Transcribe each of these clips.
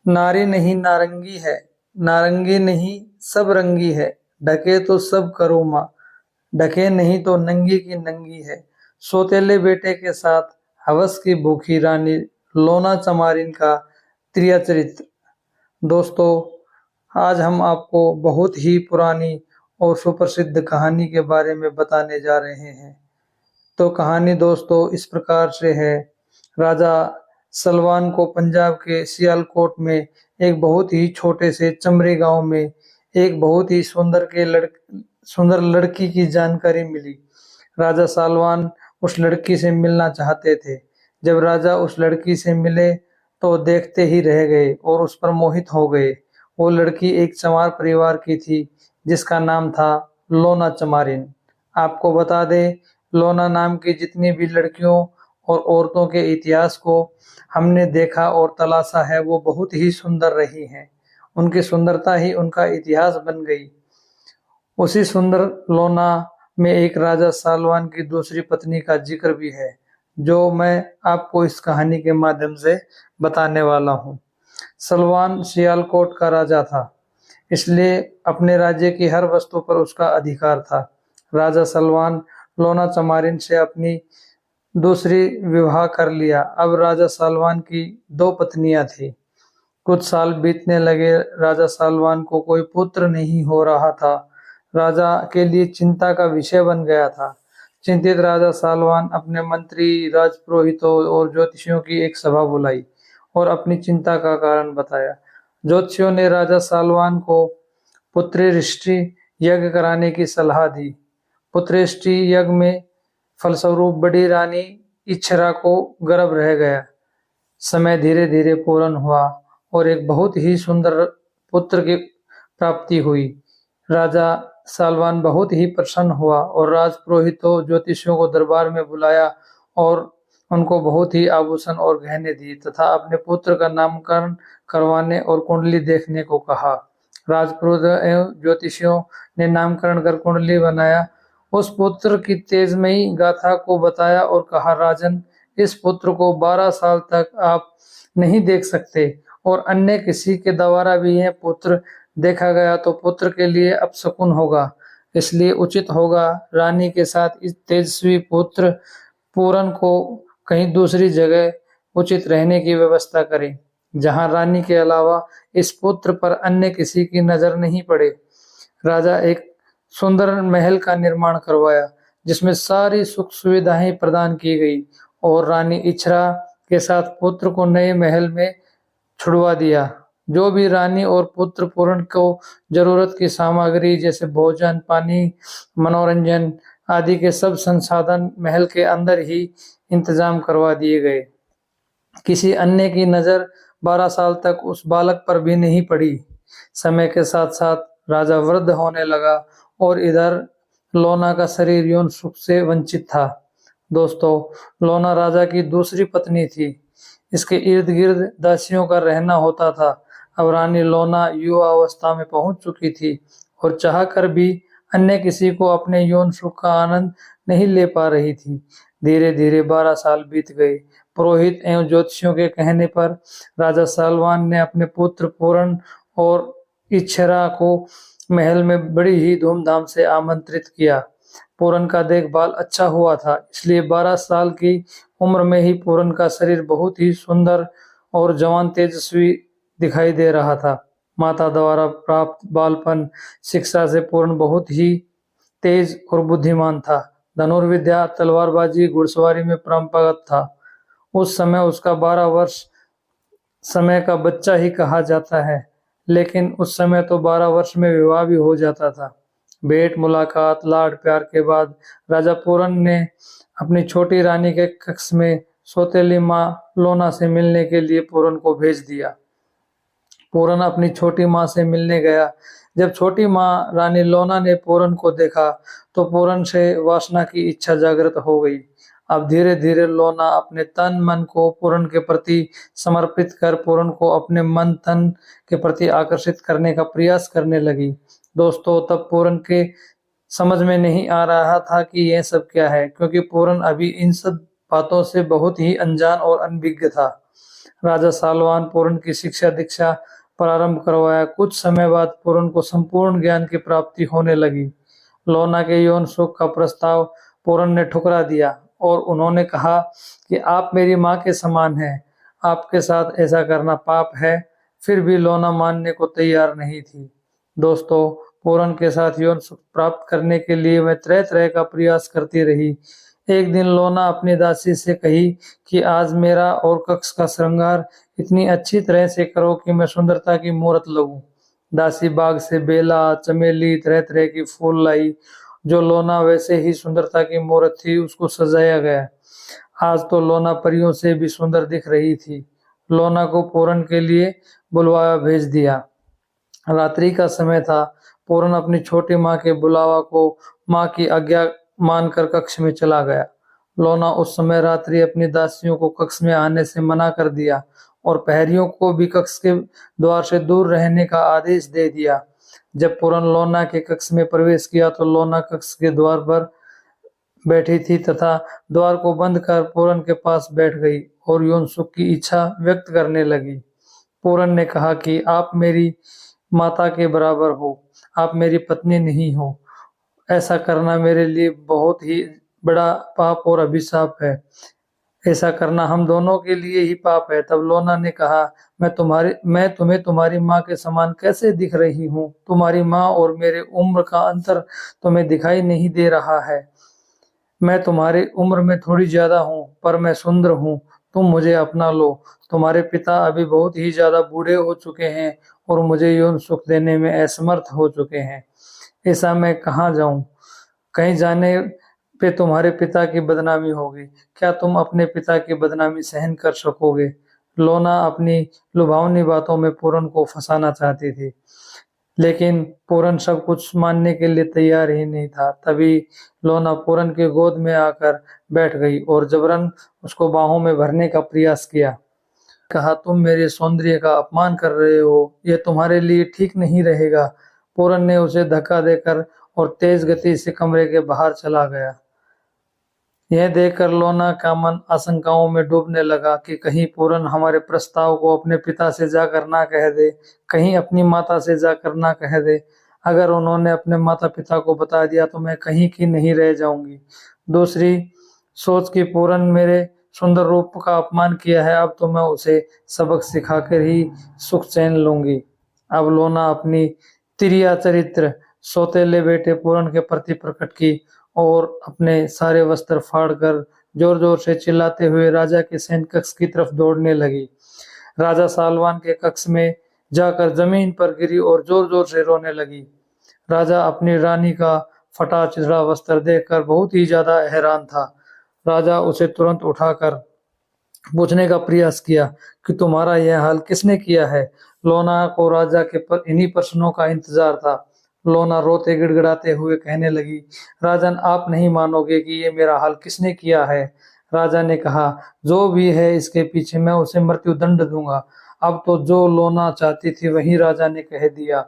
नारी नहीं नारंगी है, नारंगी नहीं सब रंगी है। ढके तो सब करो माँ, ढके नहीं तो नंगी की नंगी है। सौतेले बेटे के साथ हवस की भूखी रानी लोना चमारिन का त्रिया चरित्र। दोस्तों, आज हम आपको बहुत ही पुरानी और सुप्रसिद्ध कहानी के बारे में बताने जा रहे हैं। तो कहानी दोस्तों इस प्रकार से है। राजा सलवान को पंजाब के सियालकोट में एक बहुत ही छोटे से चमरे गांव में एक बहुत ही सुंदर लड़की की जानकारी मिली। राजा सलवान उस लड़की से मिलना चाहते थे। जब राजा उस लड़की से मिले तो देखते ही रह गए और उस पर मोहित हो गए। वो लड़की एक चमार परिवार की थी जिसका नाम था लोना चमारिन। आपको बता दें, लोना नाम की जितनी भी लड़कियों और औरतों के इतिहास को हमने देखा और तलाशा है वो बहुत ही सुंदर रही हैं। उनकी सुंदरता ही उनका इतिहास बन गई। उसी सुंदर लोना में एक राजा सालवान की दूसरी पत्नी का जिक्र भी है, जो मैं आपको इस कहानी के माध्यम से बताने वाला हूँ। सलवान सियालकोट का राजा था, इसलिए अपने राज्य की हर वस्तु पर उसका अधिकार था। राजा सलवान लोना चमारिन से अपनी दूसरी विवाह कर लिया। अब राजा सलवान की दो पत्नियां थी। कुछ साल बीतने लगे, राजा सलवान को कोई पुत्र नहीं हो रहा था। राजा के लिए चिंता का विषय बन गया था। चिंतित राजा सलवान अपने मंत्री, राजपुरोहितों और ज्योतिषियों की एक सभा बुलाई और अपनी चिंता का कारण बताया। ज्योतिषियों ने राजा सलवान को पुत्रेष्टि यज्ञ कराने की सलाह दी। पुत्रेष्टि यज्ञ में फलस्वरूप बड़ी रानी इच्छरा को गर्भ रह गया। समय धीरे धीरे पूर्ण हुआ और एक बहुत ही सुंदर पुत्र की प्राप्ति हुई। राजा सलवान बहुत ही प्रसन्न हुआ और राजपुरोहितों ज्योतिषियों को दरबार में बुलाया और उनको बहुत ही आभूषण और गहने दिए तथा अपने पुत्र का नामकरण करवाने और कुंडली देखने को कहा। राजपुरोहित एवं ज्योतिषियों ने नामकरण कर कुंडली बनाया, उस पुत्र की तेजमयी गाथा को बताया और कहा, राजन, इस पुत्र को 12 साल तक आप नहीं देख सकते और अन्य किसी के द्वारा भी यह पुत्र देखा गया तो पुत्र के लिए अपशकुन होगा। इसलिए उचित होगा रानी के साथ इस तेजस्वी पुत्र पूरन को कहीं दूसरी जगह उचित रहने की व्यवस्था करें, जहां रानी के अलावा इस पुत्र पर अन्य किसी की नजर नहीं पड़े। राजा एक सुंदर महल का निर्माण करवाया जिसमें सारी सुख सुविधाएं प्रदान की गई और रानी इच्छरा के साथ पुत्र को नए महल में छुड़वा दिया। जो भी रानी और पुत्र पूर्ण को जरूरत की सामग्री जैसे भोजन, पानी, मनोरंजन आदि के सब संसाधन महल के अंदर ही इंतजाम करवा दिए गए। किसी अन्य की नजर 12 साल तक उस बालक पर भी नहीं पड़ी। समय के साथ साथ राजा वृद्ध होने लगा और इधर लोना का शरीर यौन सुख से वंचित था। दोस्तों, लोना राजा की दूसरी पत्नी थी। इसके इर्द गिर्द दासियों का रहना होता था। अब रानी लोना युवा अवस्था में पहुंच चुकी थी और चाहकर भी अन्य किसी को अपने यौन सुख का आनंद नहीं ले पा रही थी। धीरे धीरे 12 साल बीत गए। पुरोहित एवं ज्योतिषियों के कहने पर राजा सलवान ने अपने पुत्र पूरण और इच्छरा को महल में बड़ी ही धूमधाम से आमंत्रित किया। पूरन का देखभाल अच्छा हुआ था, इसलिए 12 साल की उम्र में ही पूरन का शरीर बहुत ही सुंदर और जवान तेजस्वी दिखाई दे रहा था। माता द्वारा प्राप्त बालपन शिक्षा से पूर्ण बहुत ही तेज और बुद्धिमान था। धनुर्विद्या, तलवारबाजी, घुड़सवारी में परंपरागत था। उस समय उसका 12 वर्ष समय का बच्चा ही कहा जाता है, लेकिन उस समय तो 12 वर्ष में विवाह भी हो जाता था। भेंट मुलाकात, लाड प्यार के बाद राजा पूरन ने अपनी छोटी रानी के कक्ष में सौतेली माँ लोना से मिलने के लिए पूरन को भेज दिया। पूरन अपनी छोटी माँ से मिलने गया। जब छोटी माँ रानी लोना ने पूरन को देखा तो पूरन से वासना की इच्छा जागृत हो गई। अब धीरे धीरे लोना अपने तन मन को पूरन के प्रति समर्पित कर पूरन को अपने मन तन के प्रति आकर्षित करने का प्रयास करने लगी। दोस्तों, तब पूरन के समझ में नहीं आ रहा था कि यह सब क्या है, क्योंकि पूरन अभी इन सब बातों से बहुत ही अनजान और अनभिज्ञ था। राजा सालवान पूरन की शिक्षा दीक्षा प्रारंभ करवाया। कुछ समय बाद पूरन को संपूर्ण ज्ञान की प्राप्ति होने लगी। लोना के यौन सुख का प्रस्ताव पूरन ने ठुकरा दिया और उन्होंने कहा कि आप मेरी माँ के समान हैं, आपके साथ ऐसा करना पाप है। फिर भी लोना मानने को तैयार नहीं थी। दोस्तों, पूरन के साथ यौन सुख प्राप्त करने के लिए वह तरह तरह का प्रयास करती रही। एक दिन लोना अपनी दासी से कही कि आज मेरा और कक्ष का श्रृंगार इतनी अच्छी तरह से करो कि मैं सुंदरता की मूरत लगूं। दासी बाग से बेला, चमेली, तरह तरह की फूल लाई। जो लोना वैसे ही सुंदरता की मूरत थी, उसको सजाया गया। आज तो लोना परियों से भी सुंदर दिख रही थी। लोना को पूरन के लिए बुलवाया भेज दिया। रात्रि का समय था। पूरन अपनी छोटी माँ के बुलावा को माँ की आज्ञा मानकर कक्ष में चला गया। लोना उस समय रात्रि अपनी दासियों को कक्ष में आने से मना कर दिया और प्रहरियों को भी कक्ष के द्वार से दूर रहने का आदेश दे दिया। जब पूरन लोना के कक्ष में प्रवेश किया तो लोना कक्ष के द्वार पर बैठी थी तथा द्वार को बंद कर पूरन के पास बैठ गई और यौन सुख की इच्छा व्यक्त करने लगी। पूरन ने कहा कि आप मेरी माता के बराबर हो, आप मेरी पत्नी नहीं हो। ऐसा करना मेरे लिए बहुत ही बड़ा पाप और अभिशाप है। ऐसा करना हम दोनों के लिए ही पाप है। तब लोना ने कहा, मैं तुम्हें तुम्हारी माँ के समान कैसे दिख रही हूँ? तुम्हारी माँ और मेरे उम्र का अंतर तुम्हें दिखाई नहीं दे रहा है। मैं तुम्हारी उम्र में थोड़ी ज्यादा हूँ, पर मैं सुंदर हूँ। तुम मुझे अपना लो। तुम्हारे पिता अभी बहुत ही ज्यादा बूढ़े हो चुके हैं और मुझे यौन सुख देने में असमर्थ हो चुके हैं। ऐसा मैं कहाँ जाऊं? कहीं जाने पे तुम्हारे पिता की बदनामी होगी। क्या तुम अपने पिता की बदनामी सहन कर सकोगे? लोना अपनी लुभावनी बातों में पूरन को फंसाना चाहती थी, लेकिन पूरन सब कुछ मानने के लिए तैयार ही नहीं था। तभी लोना पूरन के गोद में आकर बैठ गई और जबरन उसको बाहों में भरने का प्रयास किया। कहा, तुम मेरे सौंदर्य का अपमान कर रहे हो, यह तुम्हारे लिए ठीक नहीं रहेगा। पूरन ने उसे धक्का देकर और तेज गति से कमरे के बाहर चला गया। यह देखकर लोना का मन आशंकाओं में डूबने लगा कि कहीं पूरन हमारे प्रस्ताव को अपने पिता से जाकर ना कह दे, कहीं अपनी माता से जाकर ना कह दे। अगर उन्होंने अपने माता पिता को बता दिया तो मैं कहीं की नहीं रह जाऊंगी। दूसरी सोच कि पूरन मेरे सुंदर रूप का अपमान किया है, अब तो मैं उसे सबक सिखाकर ही सुख चैन लूंगी। अब लोना अपनी तिरिया चरित्र सौतेले बेटे पूरन के प्रति प्रकट की और अपने सारे वस्त्र फाड़कर जोर जोर से चिल्लाते हुए राजा के सैन कक्ष की तरफ दौड़ने लगी। राजा सालवान के कक्ष में जाकर जमीन पर गिरी और जोर जोर से रोने लगी। राजा अपनी रानी का फटा चिथड़ा वस्त्र देखकर बहुत ही ज्यादा हैरान था। राजा उसे तुरंत उठाकर पूछने का प्रयास किया कि तुम्हारा यह हाल किसने किया है? लोना को राजा के इन्हीं प्रश्नों का इंतजार था। लोना रोते गिड़गिड़ाते हुए कहने लगी, राजन, आप नहीं मानोगे कि ये मेरा हाल किसने किया है। राजा ने कहा, जो भी है इसके पीछे मैं उसे मृत्यु दंड दूंगा। अब तो जो लोना चाहती थी वही राजा ने कह दिया।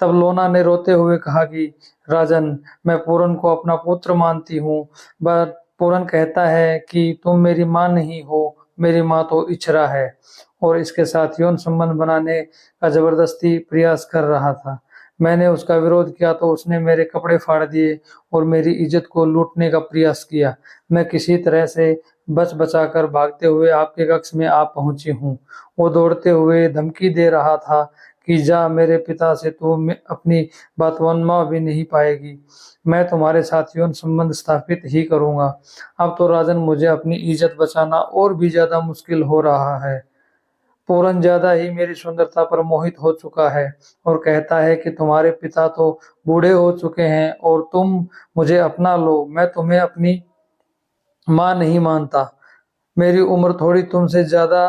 तब लोना ने रोते हुए कहा कि राजन, मैं पूरन को अपना पुत्र मानती हूँ, पर पूरन कहता है कि तुम मेरी माँ नहीं हो, मेरी माँ तो इछरा है और इसके साथ यौन संबंध बनाने का जबरदस्ती प्रयास कर रहा था। मैंने उसका विरोध किया तो उसने मेरे कपड़े फाड़ दिए और मेरी इज्जत को लूटने का प्रयास किया। मैं किसी तरह से बच बचाकर भागते हुए आपके कक्ष में आ पहुंची हूँ। वो दौड़ते हुए धमकी दे रहा था कि जा, मेरे पिता से तू अपनी बात मनवा भी नहीं पाएगी। मैं तुम्हारे साथ यौन संबंध स्थापित ही करूंगा। अब तो राजन मुझे अपनी इज्जत बचाना और भी ज्यादा मुश्किल हो रहा है। पूरन ज्यादा ही मेरी सुंदरता पर मोहित हो चुका है और कहता है कि तुम्हारे पिता तो बूढ़े हो चुके हैं और तुम मुझे अपना लो। मैं तुम्हें अपनी माँ नहीं मानता। मेरी उम्र थोड़ी तुमसे ज्यादा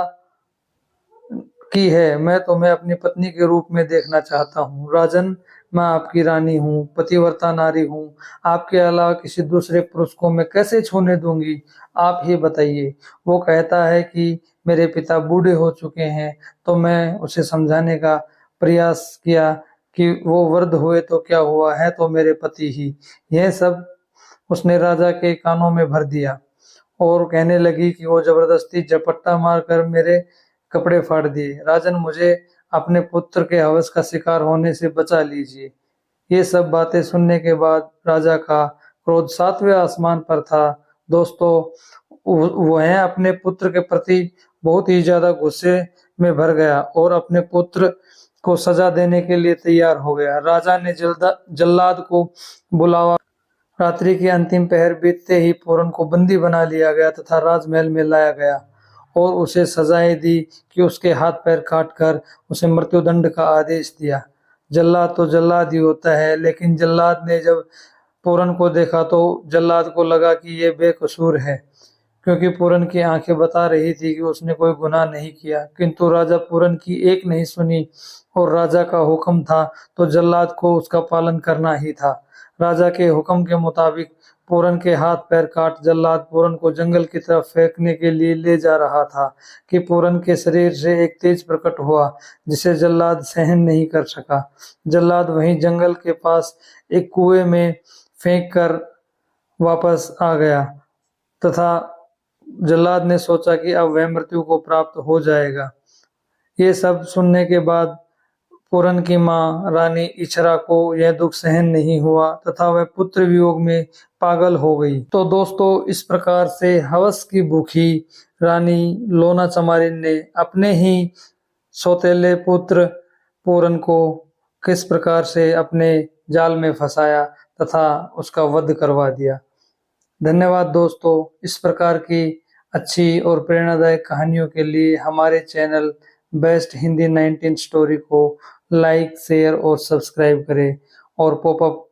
की है। मैं तुम्हें अपनी पत्नी के रूप में देखना चाहता हूँ। राजन, मैं आपकी रानी हूँ, पतिव्रता नारी हूँ। आपके अलावा किसी दूसरे पुरुष को मैं कैसे छूने दूंगी? आप ही बताइए। वो कहता है कि मेरे पिता बूढ़े हो चुके हैं, तो मैं उसे समझाने का प्रयास किया कि वो वृद्ध हुए तो क्या हुआ, है तो मेरे पति ही। यह सब उसने राजा के कानों में भर दिया और कहने लगी कि वो जबरदस्ती झपट्टा मारकर मेरे कपड़े फाड़ दिए। राजन, मुझे अपने पुत्र के हवस का शिकार होने से बचा लीजिए। ये सब बातें सुनने के बाद राजा का क्रोध सातवें आसमान पर था। दोस्तों, वह अपने पुत्र के प्रति बहुत ही ज्यादा गुस्से में भर गया और अपने पुत्र को सजा देने के लिए तैयार हो गया। राजा ने जल्लाद को बुलावा। रात्रि की अंतिम पहर बीतते ही पूरन को बंदी बना लिया गया तथा राजमहल में लाया गया और उसे सजाएं दी कि उसके हाथ पैर काटकर उसे मृत्युदंड का आदेश दिया। जल्लाद तो जल्लाद ही होता है, लेकिन जल्लाद ने जब पूरन को देखा तो जल्लाद को लगा कि ये बेकसूर है, क्योंकि पूरन की आंखें बता रही थी कि उसने कोई गुनाह नहीं किया। किंतु राजा पूरन की एक नहीं सुनी और राजा का हुक्म था तो जल्लाद को उसका पालन करना ही था। राजा के हुक्म के मुताबिक पूरन के हाथ पैर काट जल्लाद पूरन को जंगल की तरफ फेंकने के लिए ले जा रहा था कि पूरन के शरीर से एक तेज प्रकट हुआ जिसे जल्लाद सहन नहीं कर सका। जल्लाद वहीं जंगल के पास एक कुएं में फेंक कर वापस आ गया तथा जल्लाद ने सोचा कि अब वह मृत्यु को प्राप्त हो जाएगा। ये सब सुनने के बाद पूरन की मां रानी इछरा को यह दुख सहन नहीं हुआ तथा वह पुत्र वियोग में पागल हो गई। तो दोस्तों, इस प्रकार से हवस की भूखी रानी लोना चमारिन ने अपने ही सौतेले पुत्र पूरन को किस प्रकार से अपने जाल में फंसाया तथा उसका वध करवा दिया। धन्यवाद दोस्तों। इस प्रकार की अच्छी और प्रेरणादायक कहानियों के लिए हमारे चैनल बेस्ट हिंदी 19 स्टोरी को लाइक, शेयर और सब्सक्राइब करें और पॉपअप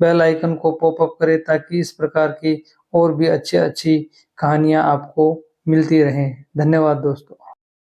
बेल आइकन को पॉपअप करें ताकि इस प्रकार की और भी अच्छी अच्छी कहानियां आपको मिलती रहें। धन्यवाद दोस्तों।